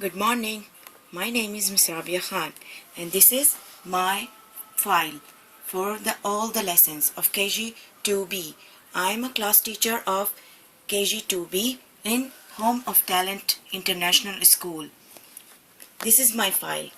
Good morning. My name is Ms. Rabia Khan, and this is my file for all the lessons of KG 2B. I am a class teacher of KG 2B in Home of Talent International School. This is my file.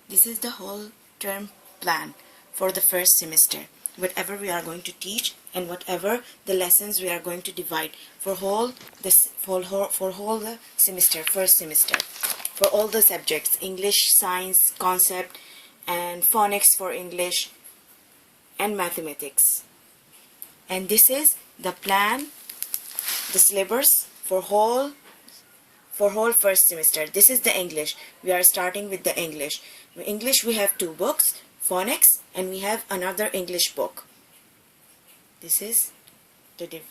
This is the whole term plan for the first semester. Whatever we are going to teach and whatever the lessons we are going to divide for the semester, first semester, for all the subjects, English, science, concept, and phonics for English, and mathematics. And this is the plan, the syllabus for whole first semester. This is the English. We are starting with the English. In English we have two books, phonics, and we have another English book. This is the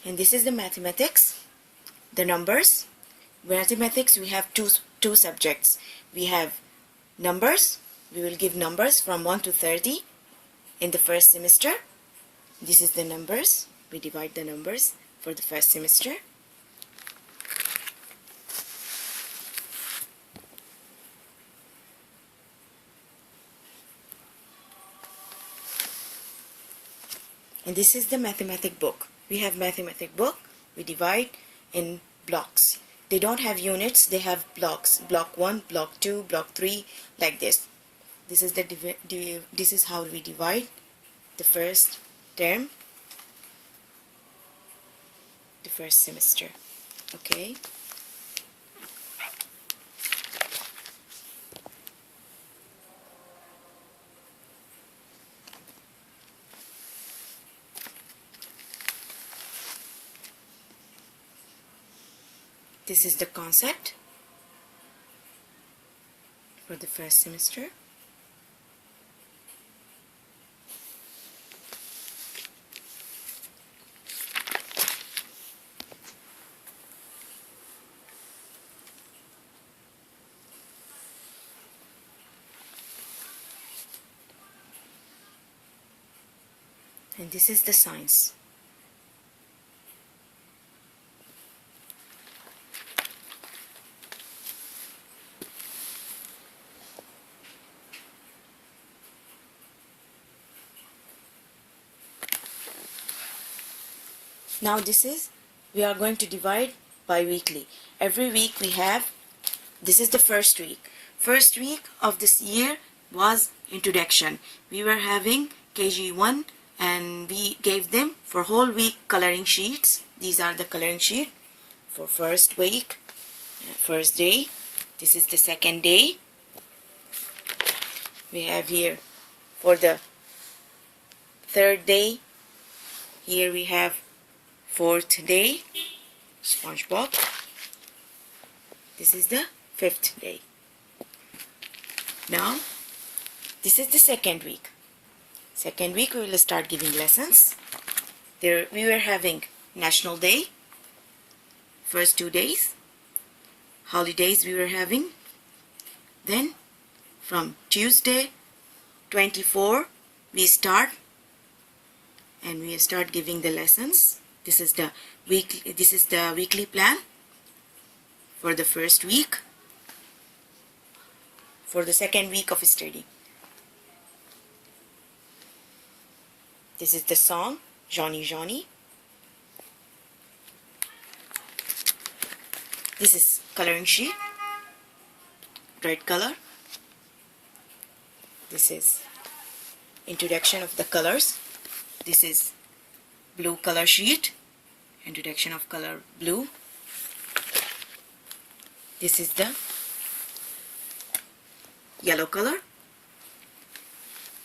and this is the mathematics, the numbers. Mathematics we have two subjects. We have numbers. We will give numbers from 1 to 30 in the first semester. This is the numbers. We divide the numbers for the first semester. And this is the mathematic book. We have mathematic book. We divide in blocks. They don't have units, they have blocks. Block 1, block 2, block 3, like this. This is this is how we divide the first term, the first semester. Okay? This is the concept for the first semester. And this is the science. Now we are going to divide bi-weekly. Every week we have, this is the first week. First week of this year was introduction. We were having KG1 and we gave them for whole week coloring sheets. These are the coloring sheet for first week, first day. This is the second day. We have here for the third day. Here we have fourth day, SpongeBob. This is the fifth day. Now, this is the second week. Second week we will start giving lessons. There we were having National Day, first 2 days. Holidays we were having. Then from Tuesday 24 we start, and we start giving the lessons. This is the weekly plan for the first week, for the second week of study. This is the song Johnny Johnny. This is coloring sheet, red color. This is introduction of the colors. This is blue color sheet, introduction of color blue. This is the yellow color.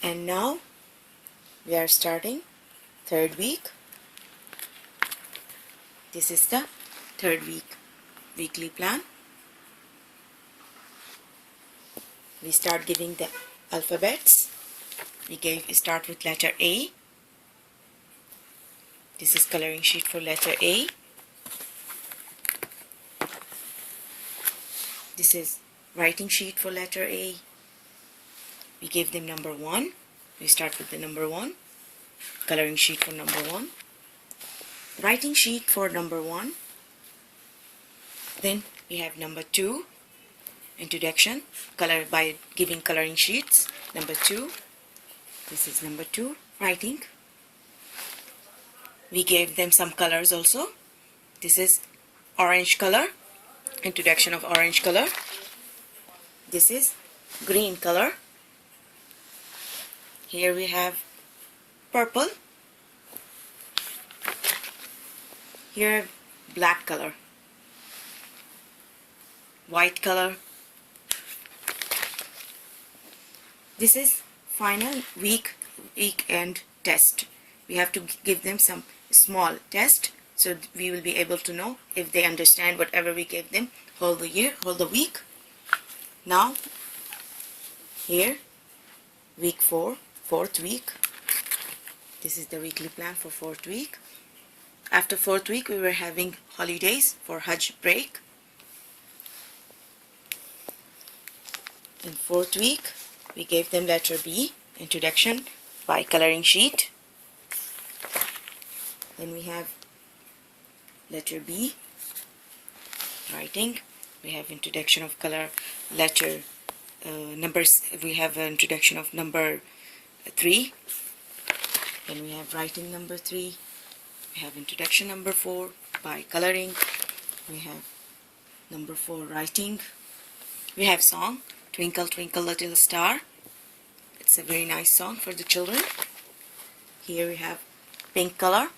And now we are starting third week. This is the third week weekly plan. We start giving the alphabets. We start with letter A. This is coloring sheet for letter A. This is writing sheet for letter A. We give them number 1. We start with the number 1. Coloring sheet for number 1. Writing sheet for number 1. Then we have number 2. Introduction, color by giving coloring sheets. Number 2. This is number 2. Writing. We gave them some colors also. This is orange color. Introduction of orange color. This is green color. Here we have purple. Here black color. White color. This is final weekend test. We have to give them some small test, so we will be able to know if they understand whatever we gave them whole the week. Now here week 4, fourth week. This is the weekly plan for fourth week. After fourth week we were having holidays for Hajj break. In fourth week we gave them letter B, introduction by coloring sheet. Then we have letter B, writing. We have introduction of color letter numbers. We have an introduction of number 3. Then we have writing number 3. We have introduction number 4 by coloring. We have number 4 writing. We have song Twinkle Twinkle Little Star. It's a very nice song for the children. Here we have pink color.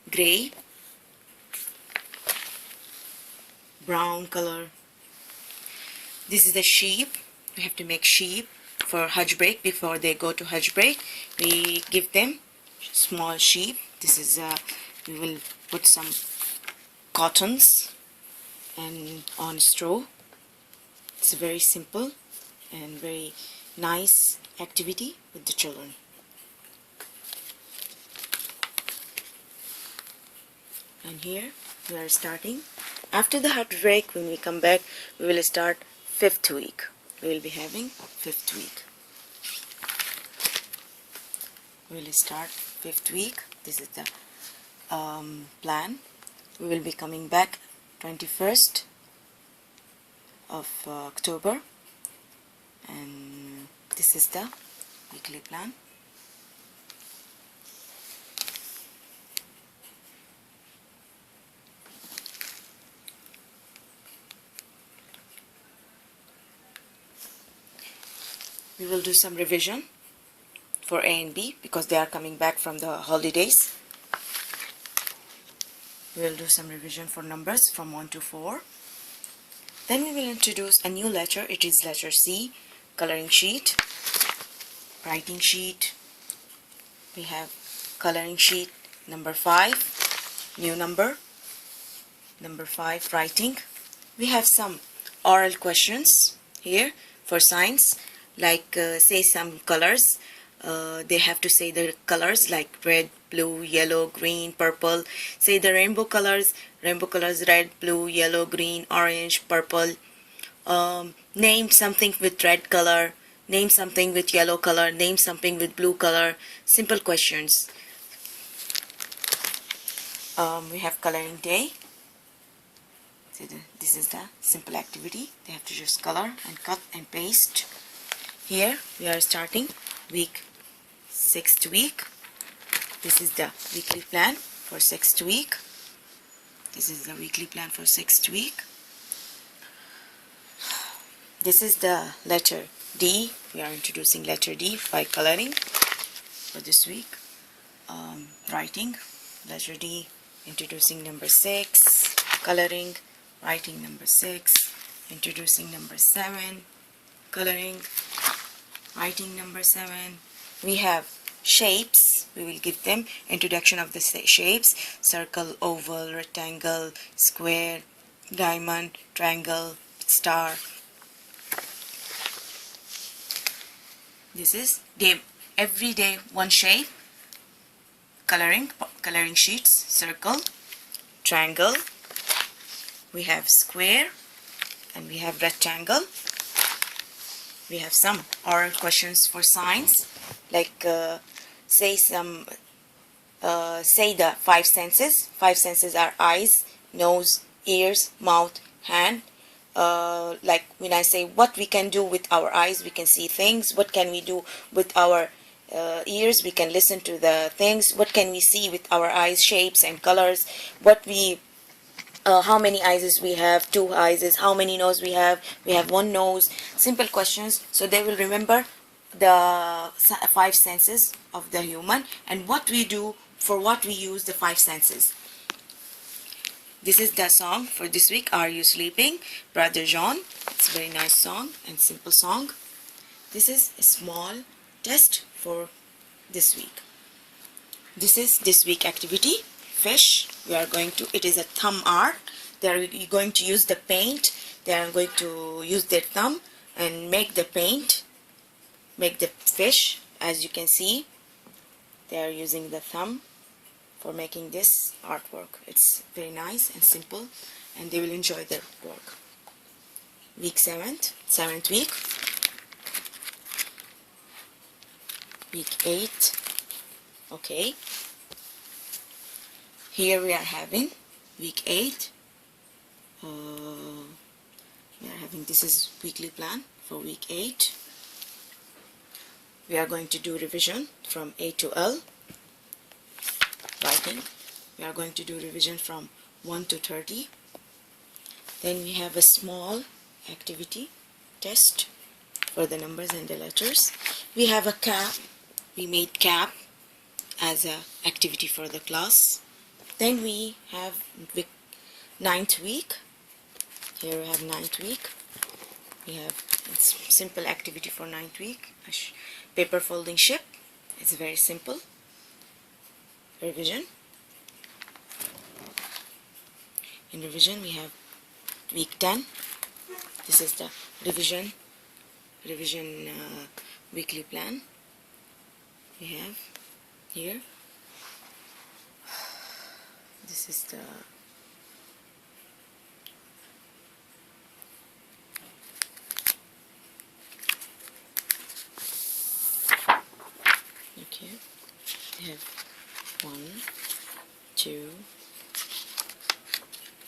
Gray. Brown color. This is the sheep. We have to make sheep for Hajj break. Before they go to Hajj break, we give them small sheep. This is we will put some cottons and on straw. It's a very simple and very nice activity with the children. And here we are starting. After the Hajj break, when we come back, we will start 5th week. We will be having 5th week. We will start 5th week. This is the plan. We will be coming back 21st of October, and this is the weekly plan. We will do some revision for A and B because they are coming back from the holidays. We will do some revision for numbers from 1 to 4. Then we will introduce a new letter. It is letter C, coloring sheet, writing sheet. We have coloring sheet number 5, new number 5, writing. We have some oral questions here for science, like say some colors. they have to say the colors like red, blue, yellow, green, purple. Say the rainbow colors, red, blue, yellow, green, orange, purple. Name something with red color, name something with yellow color, name something with blue color. Simple questions. We have coloring day. So this is the simple activity. They have to just color and cut and paste. Here we are starting week 6th week. This is the weekly plan for 6th week. This is the weekly plan for 6th week. This is the letter D. We are introducing letter D by coloring for this week. Writing, letter D, introducing number 6, coloring, writing number 6, introducing number 7, coloring, writing number 7. We have shapes. We will give them introduction of the shapes: circle, oval, rectangle, square, diamond, triangle, star. This is every day one shape. Coloring sheets: circle, triangle, we have square, and we have rectangle. We have some oral questions for science, like say the 5 senses. 5 senses are eyes, nose, ears, mouth, hand. Like when I say what we can do with our eyes, we can see things. What can we do with our ears? We can listen to the things. What can we see with our eyes? Shapes and colors. How many eyes we have? 2 eyes. How many nose we have? We have 1 nose. Simple questions, so they will remember the 5 senses of the human and what we do, for what we use the 5 senses. This is the song for this week. Are You Sleeping? Brother John. It's a very nice song and simple song. This is a small test for this week. This is this week activity. Fish. We are going to, it is a thumb art. They are going to use the paint. They are going to use their thumb and make the paint, make the fish. As you can see, they are using the thumb for making this artwork. It's very nice and simple, and they will enjoy their work. Week 7th week. Week 8. Okay. Here we are having week 8. We are having, this is weekly plan for week 8. We are going to do revision from A to L. Writing. We are going to do revision from 1 to 30. Then we have a small activity test for the numbers and the letters. We have a cap. We made cap as an activity for the class. Then we have 9th week. Here we have 9th week. We have a simple activity for 9th week. Paper folding ship. It's very simple. Revision. In revision we have week 10. This is the revision weekly plan. We have here. This is the okay. We have 1, 2.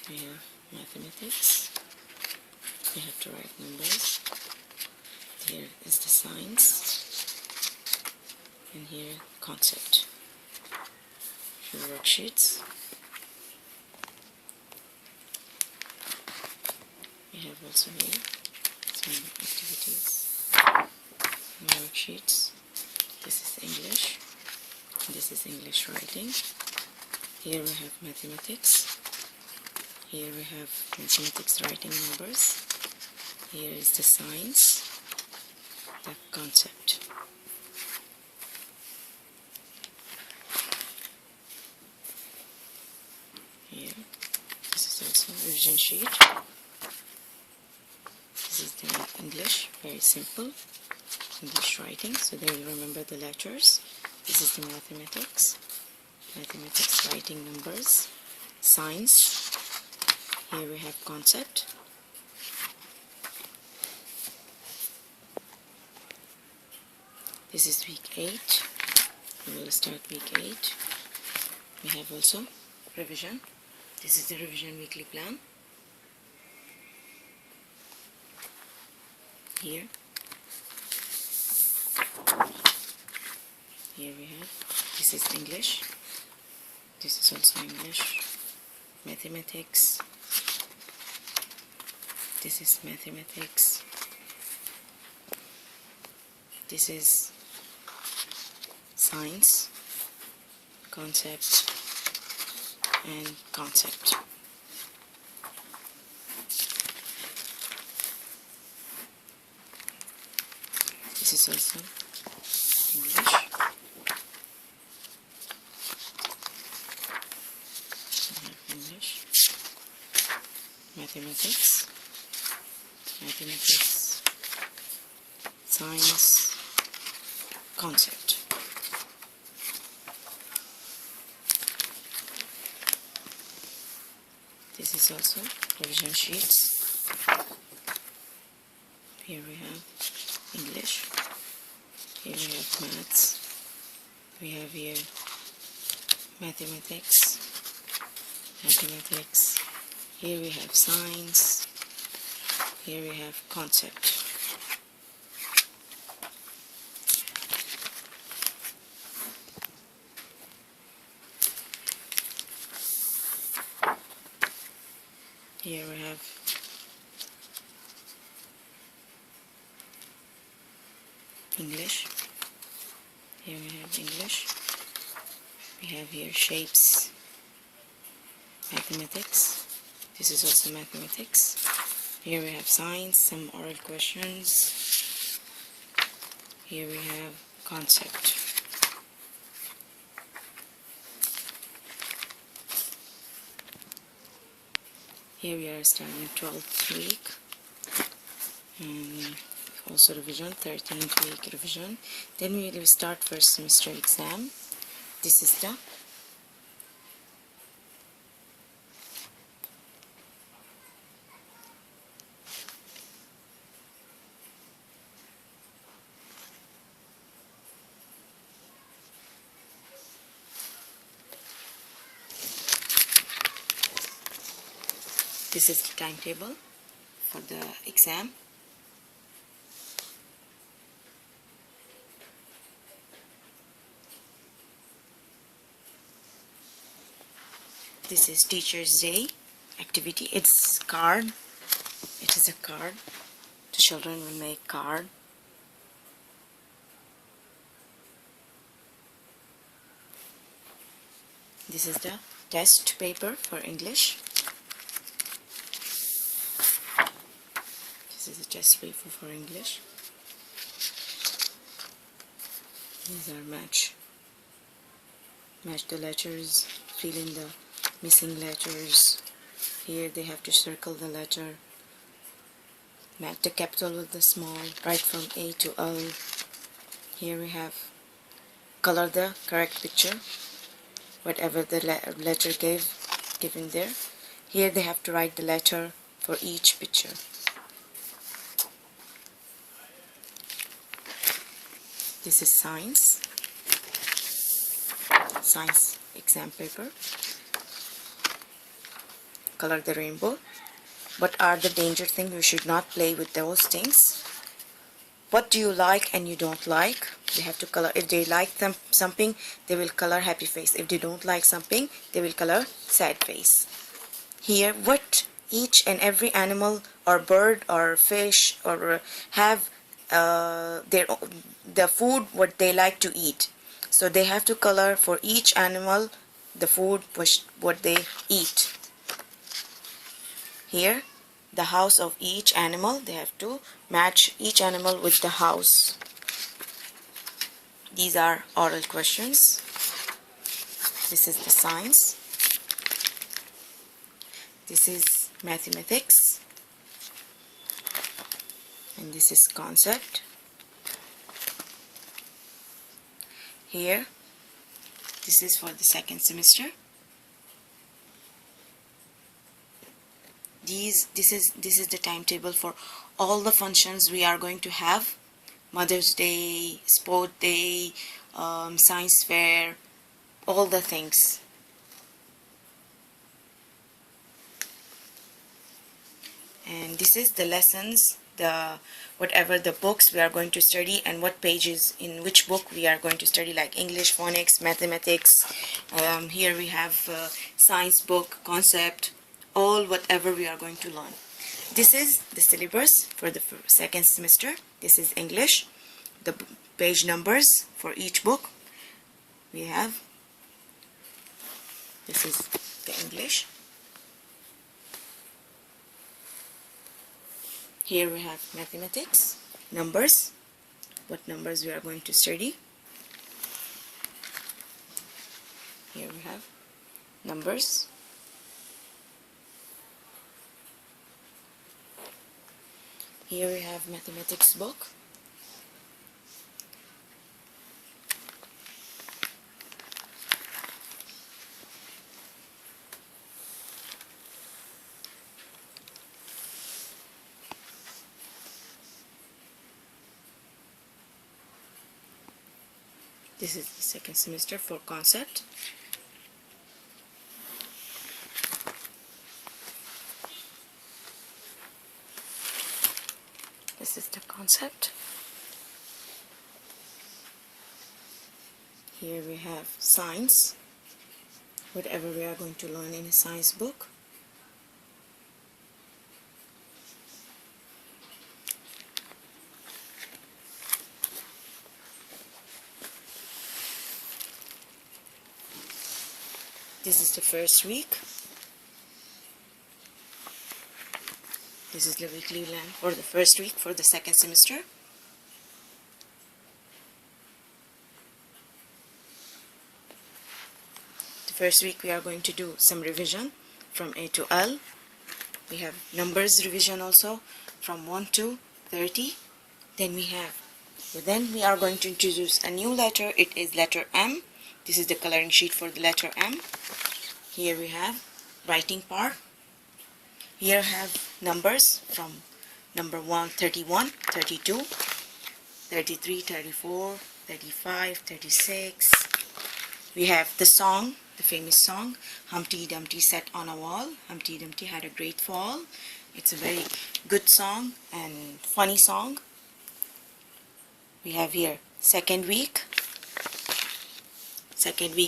We have mathematics. We have to write numbers. Here is the science, and here concept. Few worksheets. We have also here some activities, more worksheets. This is English. This is English writing. Here we have mathematics. Here we have mathematics writing numbers. Here is the science, the concept. Here, this is also a revision sheet. This is the English, very simple. English writing, so they will remember the letters. This is the mathematics. Mathematics, writing numbers. Science. Here we have concept. This is week 8. We will start week 8. We have also revision. This is the revision weekly plan. Here we have, this is English. This is also English. Mathematics. This is mathematics. This is science, concept, and concept. This is also English. English. Mathematics. Mathematics. Science. Concept. This is also revision sheets. Here we have English. Here we have maths. We have here mathematics. Mathematics. Here we have science. Here we have concept. Here we have English. Here we have English. We have here shapes. Mathematics. This is also mathematics. Here we have science, some oral questions. Here we have concept. Here we are starting 12th week, and also revision, 13th week revision. Then we will start first semester exam. This is the timetable for the exam. This is Teacher's Day activity. It's card. It is a card. The children will make card. This is the test paper for English. This is a test paper for English. These are match the letters, fill in the missing letters. Here they have to circle the letter, match the capital with the small, right from A to L. Here we have color the correct picture, whatever the letter given there. Here they have to write the letter for each picture. This is science exam paper. Color the rainbow. What are the danger things? You should not play with those things. What do you like and you don't like? They have to color. If they like something, they will color happy face. If they don't like something, they will color sad face. Here, what each and every animal or bird or fish or have the food what they like to eat. So they have to color for each animal the food what they eat. Here the house of each animal, they have to match each animal with the house. These are oral questions. This is the science. This is mathematics. And this is concept. here. This is for the second semester. This is the timetable for all the functions we are going to have. Mother's Day, Sport Day, Science Fair, all the things. And this is the lessons, whatever the books we are going to study and what pages in which book we are going to study, like English, phonics, mathematics. Here we have science book, concept, all whatever we are going to learn. This is the syllabus for the second semester. This is English, the page numbers for each book we have. This is the English. Here we have mathematics, numbers, what numbers we are going to study. Here we have numbers. Here we have mathematics book. This is the second semester for concept. This is the concept. Here we have science, whatever we are going to learn in a science book. This is the first week. This is the weekly plan for the first week for the second semester. The first week we are going to do some revision from A to L. We have numbers revision also from 1 to 30. Then we are going to introduce a new letter. It is letter M. This is the coloring sheet for the letter M. Here we have writing part. Here have numbers from number 1, 31, 32, 33, 34, 35, 36. We have the song, the famous song, Humpty Dumpty sat on a wall. Humpty Dumpty had a great fall. It's a very good song and funny song. We have here second week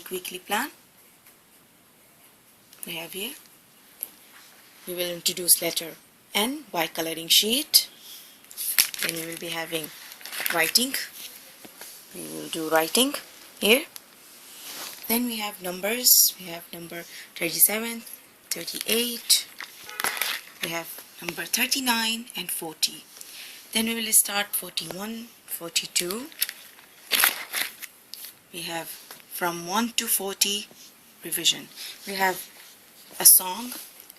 weekly plan. We have here. We will introduce letter N by coloring sheet. Then we will be having writing. We will do writing here. Then we have numbers. We have number 37, 38. We have number 39 and 40. Then we will start 41, 42. We have from 1 to 40 revision. We have a song,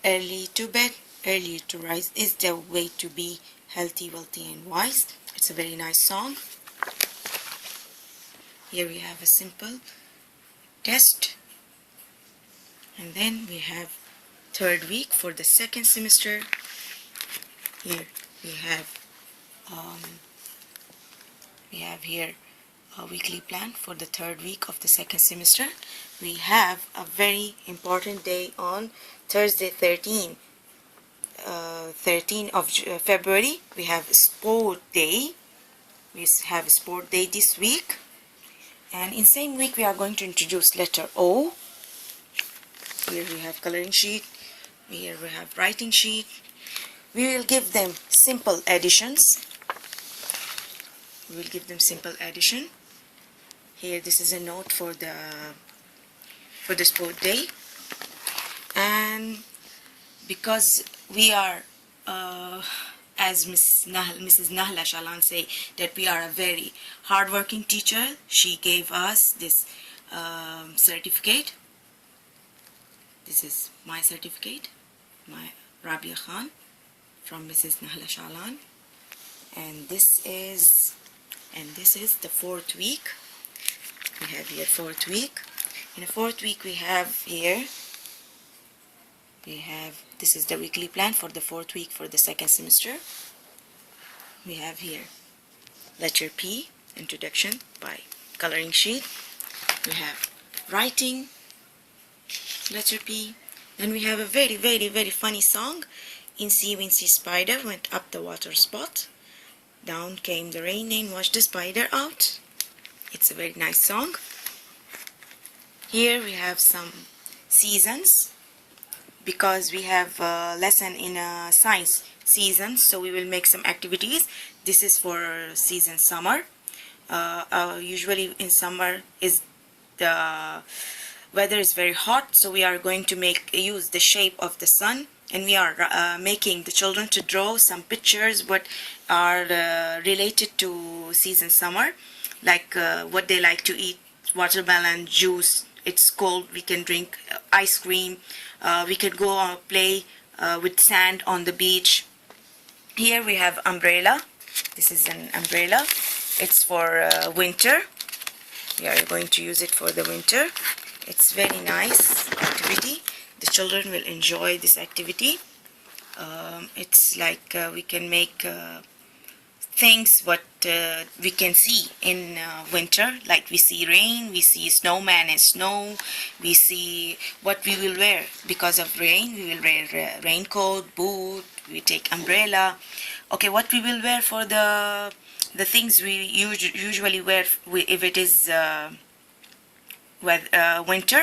early to bed, early to rise is the way to be healthy, wealthy and wise. It's a very nice song. Here we have a simple test. And then we have third week for the second semester. Here we have here a weekly plan for the third week of the second semester. We have a very important day on Thursday 13 of February. We have sport day. We have sport day this week. And in same week we are going to introduce letter O. Here we have coloring sheet. Here we have writing sheet. We will give them simple additions. We will give them simple addition. Here this is a note for the sport day. And because we are as Mrs. Nahla Shalan say that we are a very hardworking teacher, she gave us this certificate. This is my certificate, my Rabia Khan from Mrs. Nahla Shalan. And this is the fourth week. We have here 4th week. In the 4th week we have here, this is the weekly plan for the 4th week for the 2nd semester. We have here letter P, introduction by coloring sheet. We have writing, letter P. Then we have a very, very, very funny song. Incy Wincy Spider went up the water spot. Down came the rain washed the spider out. It's a very nice song. Here we have some seasons, because we have a lesson in science seasons, so we will make some activities. This is for season summer. Usually in summer is the weather is very hot, so we are going to use the shape of the sun, and we are making the children to draw some pictures what are related to season summer, like what they like to eat, watermelon juice. It's cold, we can drink ice cream. We could go play with sand on the beach. Here we have umbrella. This is an umbrella. It's for winter. We are going to use it for the winter. It's very nice activity. The children will enjoy this activity. It's like we can make things what we can see in winter, like we see rain, we see snowman and snow, we see what we will wear because of rain. We will wear raincoat, boot, we take umbrella. Okay, what we will wear for the things we usually wear if it is winter.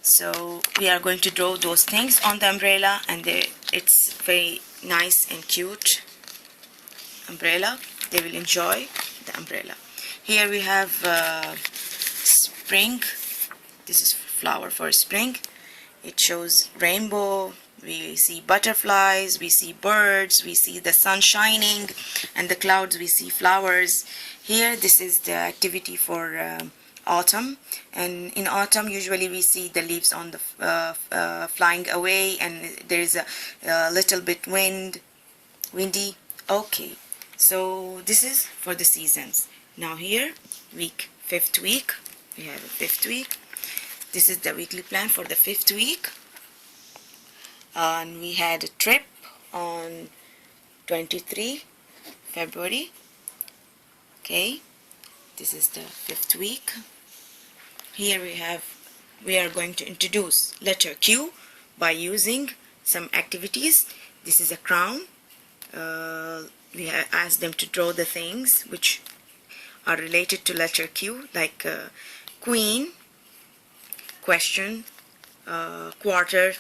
So we are going to draw those things on the umbrella, and it's very nice and cute umbrella. They will enjoy the umbrella. Here we have spring. This is flower for spring. It shows rainbow. We see butterflies, we see birds, we see the sun shining, and the clouds, we see flowers. Here, this is the activity for autumn, and in autumn usually we see the leaves on the flying away, and there is a little bit windy. Okay, so this is for the seasons. Now here, 5th week, we have a 5th week. This is the weekly plan for the 5th week. And we had a trip on 23 February. Okay, this is the 5th week. Here we are going to introduce letter Q by using some activities. This is a crown. We have asked them to draw the things which are related to letter Q, like queen, question, quarter,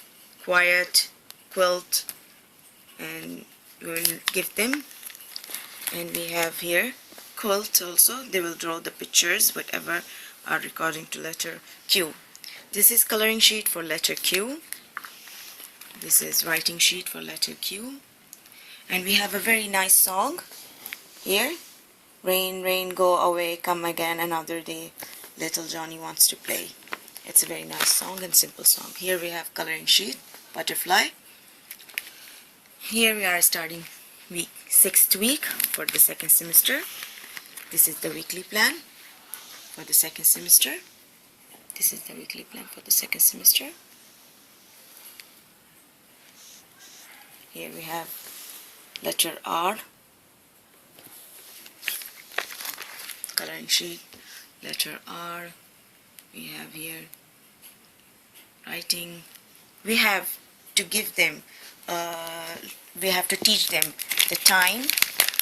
quiet, quilt, and we will give them. And we have here quilt also. They will draw the pictures whatever are according to letter Q. This is coloring sheet for letter Q. This is writing sheet for letter Q. And we have a very nice song here. Rain, rain, go away, come again another day. Little Johnny wants to play. It's a very nice song and simple song. Here we have coloring sheet, butterfly. Here we are starting 6th week for the 2nd semester. This is the weekly plan for the 2nd semester. This is the weekly plan for the 2nd semester. Here we have letter R, coloring sheet, letter R. We have here writing. We have to give them, we have to teach them the time.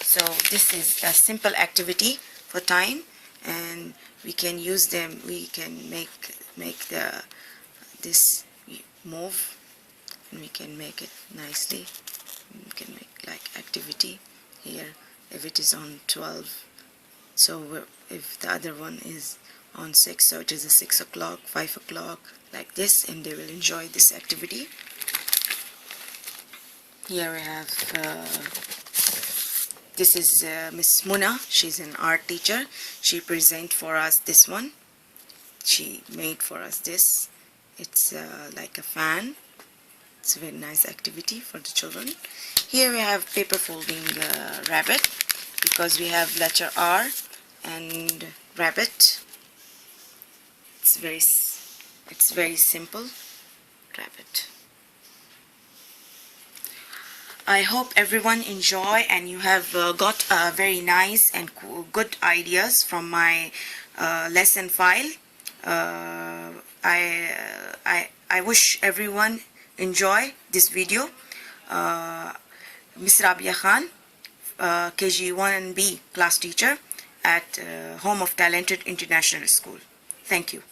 So this is a simple activity for time, and we can use them. We can make this move, and we can make it nicely. We can make like activity here if it is on 12. So if the other one is on 6, so it is a 6 o'clock, 5 o'clock, like this, and they will enjoy this activity. Here we have this is Miss Muna. She's an art teacher. She present for us this one. She made for us this. It's like a fan. It's a very nice activity for the children. Here we have paper folding rabbit, because we have letter R and rabbit. it's very simple. Rabbit. I hope everyone enjoy and you have got very nice and good ideas from my lesson file. I wish everyone enjoy this video. Miss Rabia Khan, KG 1B class teacher at Home of Talented International School. Thank you.